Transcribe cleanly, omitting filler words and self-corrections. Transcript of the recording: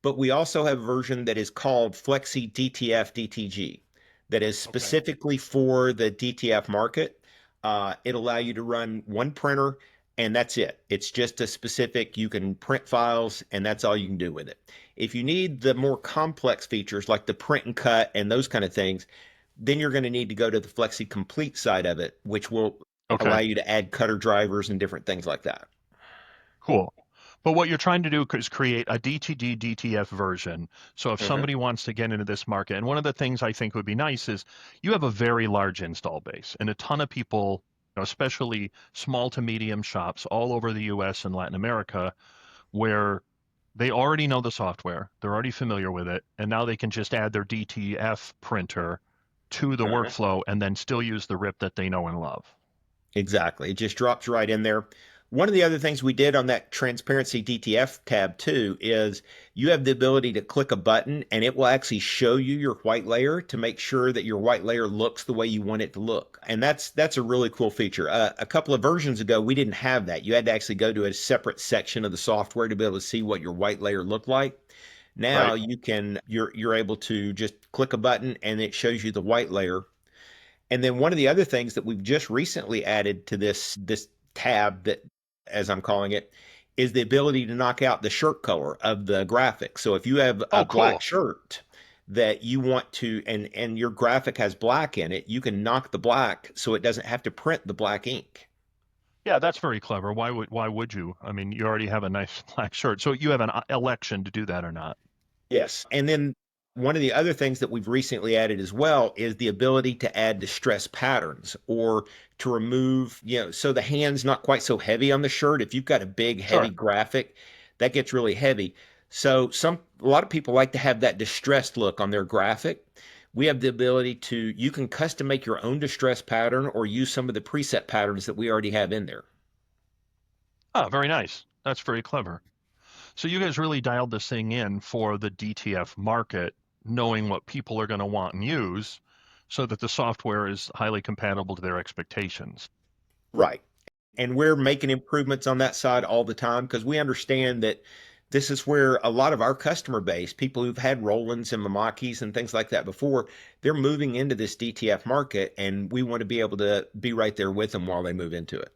but we also have a version that is called Flexi DTF DTG that is Okay. specifically for the DTF market. It'll allow you to run one printer and that's it. It's just a specific, you can print files and that's all you can do with it. If you need the more complex features like the print and cut and those kind of things, then you're going to need to go to the Flexi Complete side of it, which will allow Okay. you to add cutter drivers and different things like that. Cool. But what you're trying to do is create a DTD DTF version. So if Mhm. somebody wants to get into this market, and one of the things I think would be nice is you have a very large install base and a ton of people, especially small to medium shops all over the US and Latin America, where they already know the software, they're already familiar with it, and now they can just add their DTF printer to the Mhm. workflow and then still use the RIP that they know and love. Exactly. It just drops right in there. One of the other things we did on that transparency DTF tab too is you have the ability to click a button and it will actually show you your white layer to make sure that your white layer looks the way you want it to look. And that's a really cool feature. A couple of versions ago, we didn't have that. You had to actually go to a separate section of the software to be able to see what your white layer looked like. Now Right? you're able to just click a button and it shows you the white layer. And then one of the other things that we've just recently added to this tab that, as I'm calling it, is the ability to knock out the shirt color of the graphic. So if you have a Oh, black cool. shirt that you want to, and your graphic has black in it, you can knock the black so it doesn't have to print the black ink. Yeah, that's very clever. Why would you? I mean, you already have a nice black shirt. So you have an election to do that or not. Yes. And then one of the other things that we've recently added as well is the ability to add distress patterns or to remove, so the hand's not quite so heavy on the shirt. If you've got a big, heavy Sure. graphic, that gets really heavy. So a lot of people like to have that distressed look on their graphic. We have the ability to, you can custom make your own distress pattern or use some of the preset patterns that we already have in there. Oh, very nice. That's very clever. So you guys really dialed this thing in for the DTF market, knowing what people are going to want and use so that the software is highly compatible to their expectations. Right. And we're making improvements on that side all the time because we understand that this is where a lot of our customer base, people who've had Rolands and Mamakis and things like that before, they're moving into this DTF market, and we want to be able to be right there with them while they move into it.